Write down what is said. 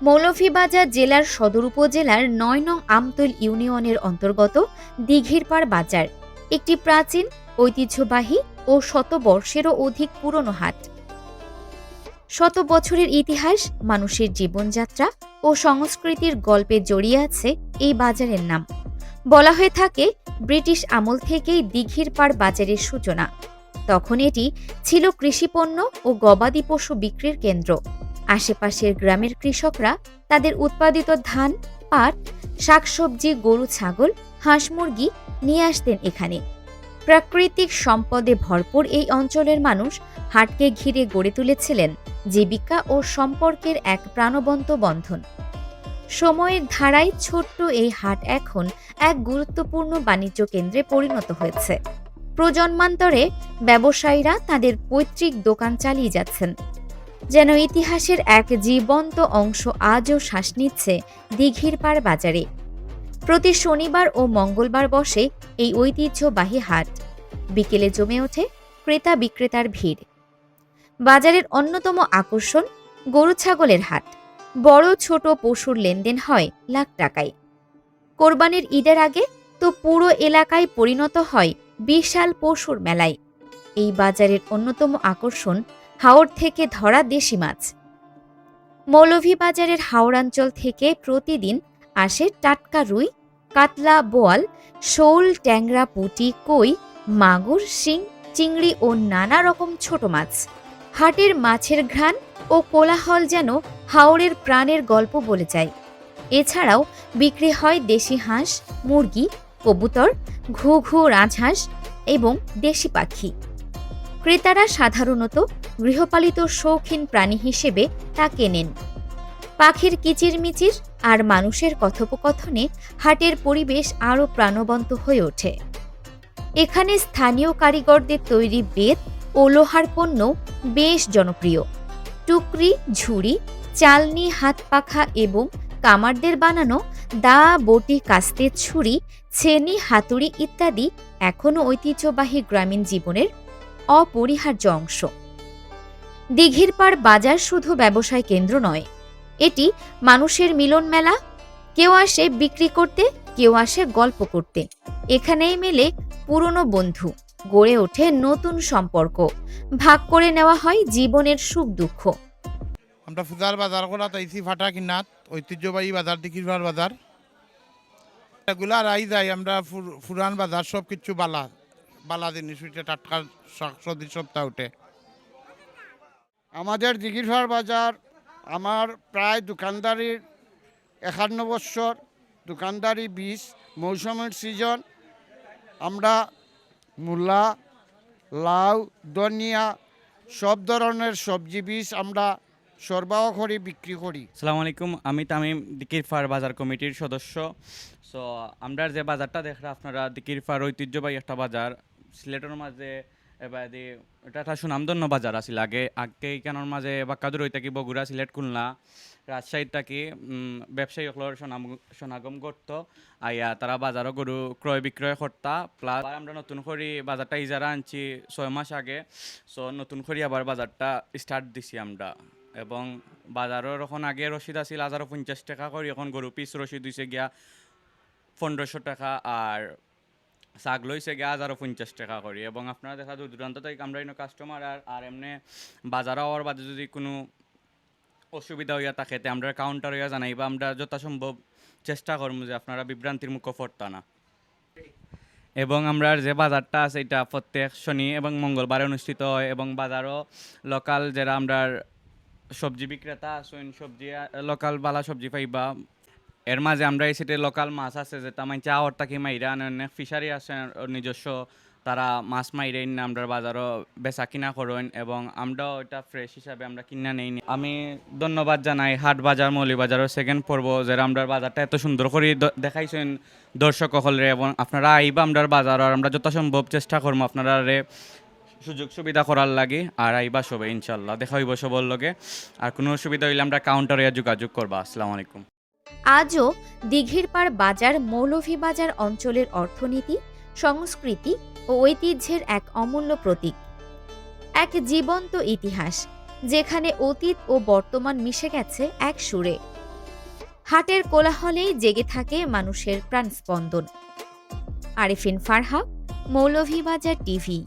মৌলভীবাজার জেলার সদর উপজেলার ৯ নং আমতলী ইউনিয়নের অন্তর্গত দিঘিরপাড় বাজার একটি প্রাচীন, ঐতিহ্যবাহী ও শতবর্ষেরও অধিক পুরনো হাট। শত বছরের ইতিহাস, মানুষের জীবনযাত্রা ও সংস্কৃতির গল্পে জড়িয়ে আছে এই বাজারের নাম। বলা হয়ে থাকে, ব্রিটিশ আমল থেকেই দিঘিরপাড় বাজারের সূচনা। তখন এটি ছিল কৃষিপণ্য ও গবাদি পশু বিক্রির কেন্দ্র। আশেপাশের গ্রামের কৃষকরা তাদের উৎপাদিত ধান, পাট, শাকসবজি, গরু, ছাগল, হাঁস, মুরগি নিয়ে আসতেন এখানে। প্রাকৃতিক সম্পদে ভরপুর এই অঞ্চলের মানুষ হাটকে ঘিরে গড়ে তুলেছিলেন জীবিকা ও সম্পর্কের এক প্রাণবন্ত বন্ধন। সময়ের ধারায় ছোট্ট এই হাট এখন এক গুরুত্বপূর্ণ বাণিজ্য কেন্দ্রে পরিণত হয়েছে। প্রজন্মান্তরে ব্যবসায়ীরা তাদের পৈতৃক দোকান চালিয়ে যাচ্ছেন, যেন ইতিহাসের এক জীবন্ত অংশ আজও শ্বাস নিচ্ছে দিঘিরপাড় বাজারে। প্রতি শনিবার ও মঙ্গলবার বসে এই ঐতিহ্যবাহী হাট। বিকেলে জমে ওঠে ক্রেতা বিক্রেতার ভিড়। বাজারের অন্যতম আকর্ষণ গরু ছাগলের হাট। বড় ছোট পশুর লেনদেন হয় লাখ টাকায়। কোরবানির ঈদের আগে তো পুরো এলাকায় পরিণত হয় বিশাল পশুর মেলায়। এই বাজারের অন্যতম আকর্ষণ হাওড় থেকে ধরা দেশি মাছ। মৌলভীবাজারের হাওড়াঞ্চল থেকে প্রতিদিন আসে টাটকা রুই, কাতলা, বোয়াল, শোল, ট্যাংরা, পুঁটি, কই, মাগুর, শিং, চিংড়ি ও নানা রকম ছোট মাছ। হাটের মাছের ঘ্রাণ ও কোলাহল যেন হাওড়ের প্রাণের গল্প বলে যায়। এছাড়াও বিক্রি হয় দেশি হাঁস, মুরগি, কবুতর, ঘুঘু, রাজহাঁস এবং দেশি পাখি। ক্রেতারা সাধারণত গৃহপালিত শৌখিন প্রাণী হিসেবে তা কেনেন। পাখির কিচিরমিচির আর মানুষের কথোপকথনে হাটের পরিবেশ আরও প্রাণবন্ত হয়ে ওঠে। এখানে স্থানীয় কারিগরদের তৈরি বেত ও লোহার পণ্য বেশ জনপ্রিয়। টুকরি, ঝুড়ি, চালনি, হাত পাখা এবং কামারদের বানানো দা, বটি, কাস্তের ছুরি, ছেনি, হাতুড়ি ইত্যাদি এখনও ঐতিহ্যবাহী গ্রামীণ জীবনের অপরিহার্য অংশ। দিঘিরপাড় বাজার শুধু ব্যবসায় কেন্দ্র নয়, এটি মানুষের মিলন মেলা। কেউ আসে বিক্রি করতে, কেউ আসে গল্প করতে। এখানেই মেলে পুরনো বন্ধু, গড়ে ওঠে নতুন সম্পর্ক, ভাগ করে নেওয়া হয় জীবনের সুখ দুঃখ। আমরা ফুজার বাজার করা তাইছি ফাটা কিনাত, ঐতিহ্যবাহী বাজার দিঘিরপাড় বাজার। রেগুলার আই যাই আমরা, ফুরান বাজার সব কিছু বালা বালা জিনিস উঠে, টাটকা শাকসবজি সপ্তাহ উঠে। আমাদের দিঘিরপাড় বাজার আমার প্রায় দোকানদারির 51 বছর, দোকানদারি 20, মৌসুমের সিজন। আমরা মূলা, লাউ, ধনিয়া সব ধরনের সবজি বীজ আমরা সরবরাহ করি, বিক্রি করি। আসসালামু আলাইকুম, আমি তামিম, দিঘিরপাড় বাজার কমিটির সদস্য। সো আমরা যে বাজারটা দেখরা আপনারা, দিঘিরপাড় ঐতিহ্যবাহী একটা বাজার সিলেটের মাঝে। এবার এটা একটা সুনামধন্য বাজার আছিল আগে। এখানের মাঝে বাক্কাদুর হয়ে থাকি বগুড়া, সিলেট, খুলনা, রাজশাহীর থাকি ব্যবসায়ী সকলের সমাগম করত। আইয়া তারা বাজারও গরু ক্রয় বিক্রয় করতা। প্লাস আমরা নতুন করে বাজারটা ইজারা আনছি 6 মাস আগে। সো নতুন করে আবার বাজারটা স্টার্ট দিছি আমরা। এবং বাজারের এখন আগে রসিদ আছিল 1050 টাকা করে, এখন গরু পিস রসিদ হয়েছে গিয়া 1500 টাকা, আর শাক লইছে গিয়া 1050 টাকা করি। এবং আপনারা দেখা দূর দূরান্ত থেকে আমরা কাস্টমার আর এমনি বাজার হওয়ার বাদে যদি কোনো অসুবিধা হইয়া থাকে আমরা কাউন্টার হইয়া জানাইবা। আমরা যথাসম্ভব চেষ্টা করবো যে আপনারা বিভ্রান্তির মুখে পড়তা না। এবং আমরা যে বাজারটা আছে এটা প্রত্যেক শনি এবং মঙ্গলবারে অনুষ্ঠিত হয়। এবং বাজারও লোকাল যারা আমরা সবজি বিক্রেতা আছেন, সবজি লোকাল বালা সবজি পাইবা। এর মাঝে আমরা এই সাইডে লোকাল মাছ আছে যেটা মাইছে আওয়ার থাকি মাইরা, অনেক ফিশারি আছে নিজস্ব, তারা মাছ মাইরে আমরা বাজারও বেচা কিনা করেন। এবং আমরাও এটা ফ্রেশ হিসাবে আমরা কিনা নেই। আমি ধন্যবাদ জানাই হাট বাজার মৌলভীবাজারের সেকেন্ড পর্ব, যারা আমরা বাজারটা এত সুন্দর করে দেখাইছেন দর্শক সকলরে। এবং আপনারা আইবা আমরা বাজার, আর আমরা যথাসম্ভব চেষ্টা করবো আপনারা সুযোগ সুবিধা করার লাগে। আর আইবা সবে ইনশাল্লাহ দেখা হইব সবর লগে। আর কোনো অসুবিধা হইলে আমরা কাউন্টারে যোগাযোগ করবা। আসসালামু আলাইকুম। আজও দিঘিরপাড় বাজার মৌলভীবাজার অঞ্চলের অর্থনীতি, সংস্কৃতি ও ঐতিহ্যের এক অমূল্য প্রতীক, এক জীবন্ত ইতিহাস যেখানে অতীত ও বর্তমান মিশে গেছে এক সুরে। হাটের কোলাহলেই জেগে থাকে মানুষের প্রাণস্পন্দন। আরিফিন ফারহা, মৌলভীবাজার টিভি।